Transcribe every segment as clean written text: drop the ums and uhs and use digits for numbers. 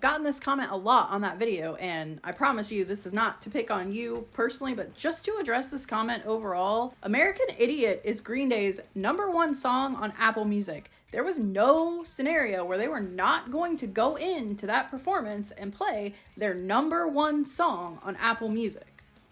gotten this comment a lot on that video, and I promise you this is not to pick on you personally, but just to address this comment overall. American Idiot is Green Day's #1 song on Apple Music. There was no scenario where they were not going to go into that performance and play their #1 song on Apple Music.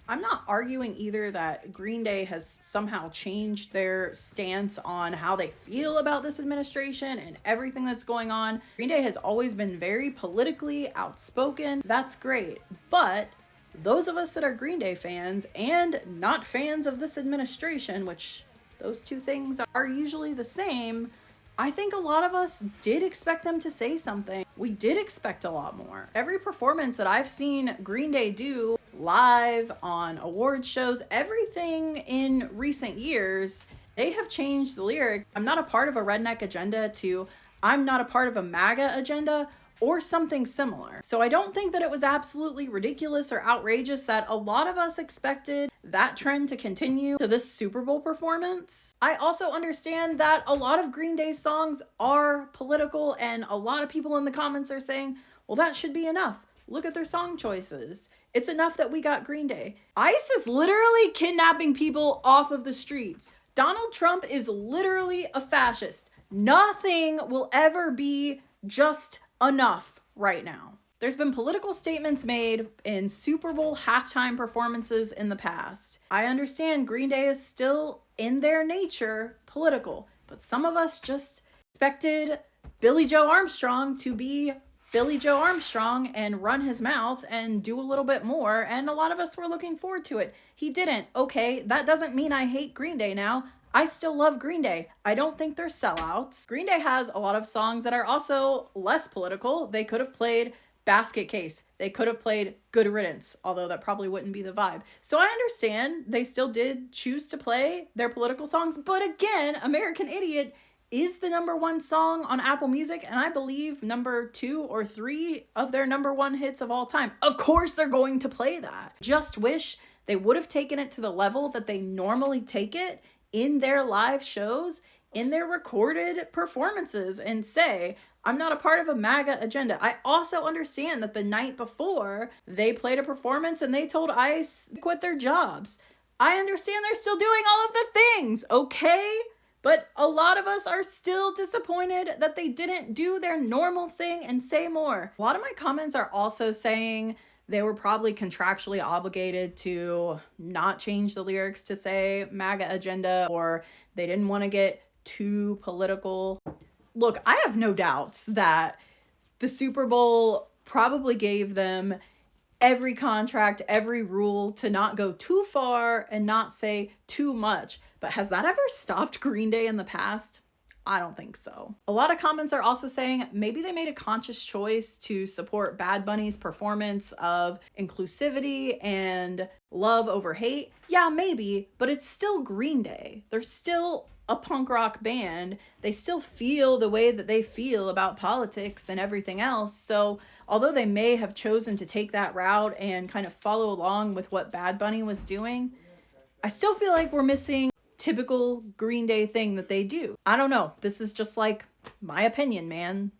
I'm not arguing either that Green Day has somehow changed their stance on how they feel about this administration and everything that's going on. Green Day has always been very politically outspoken. That's great. But those of us that are Green Day fans and not fans of this administration, which those two things are usually the same, I think a lot of us did expect them to say something. We did expect a lot more. Every performance that I've seen Green Day do live, on award shows, everything in recent years, they have changed the lyric. I'm not a part of a redneck agenda to I'm not a part of a MAGA agenda or something similar. So I don't think that it was absolutely ridiculous or outrageous that a lot of us expected that trend to continue to this Super Bowl performance. I also understand that a lot of Green Day songs are political, and a lot of people in the comments are saying, well, that should be enough. Look at their song choices. It's enough that we got Green Day. ICE is literally kidnapping people off of the streets. Donald Trump is literally a fascist. Nothing will ever be just enough right now. There's been political statements made in Super Bowl halftime performances in the past. I understand Green Day is still, in their nature, political, but some of us just expected Billy Joe Armstrong to be Billy Joe Armstrong and run his mouth and do a little bit more, and a lot of us were looking forward to it. He didn't. Okay, that doesn't mean I hate Green Day now. I still love Green Day. I don't think they're sellouts. Green Day has a lot of songs that are also less political. They could have played Basket Case. They could have played Good Riddance, although that probably wouldn't be the vibe. So I understand they still did choose to play their political songs, but again, American Idiot is the #1 song on Apple Music, and I believe #2 or 3 of their #1 hits of all time. Of course they're going to play that. Just wish they would have taken it to the level that they normally take it in their live shows, in their recorded performances, and say, I'm not a part of a MAGA agenda. I also understand that the night before they played a performance and they told ICE to quit their jobs. I understand they're still doing all of the things, okay? But a lot of us are still disappointed that they didn't do their normal thing and say more. A lot of my comments are also saying they were probably contractually obligated to not change the lyrics to say MAGA agenda, or they didn't want to get too political. Look, I have no doubts that the Super Bowl probably gave them every contract, every rule to not go too far and not say too much. But has that ever stopped Green Day in the past? I don't think so. A lot of comments are also saying maybe they made a conscious choice to support Bad Bunny's performance of inclusivity and love over hate. Yeah, maybe, but it's still Green Day. They're still a punk rock band. They still feel the way that they feel about politics and everything else. So although they may have chosen to take that route and kind of follow along with what Bad Bunny was doing, I still feel like we're missing typical Green Day thing that they do. I don't know. This is just like my opinion, man.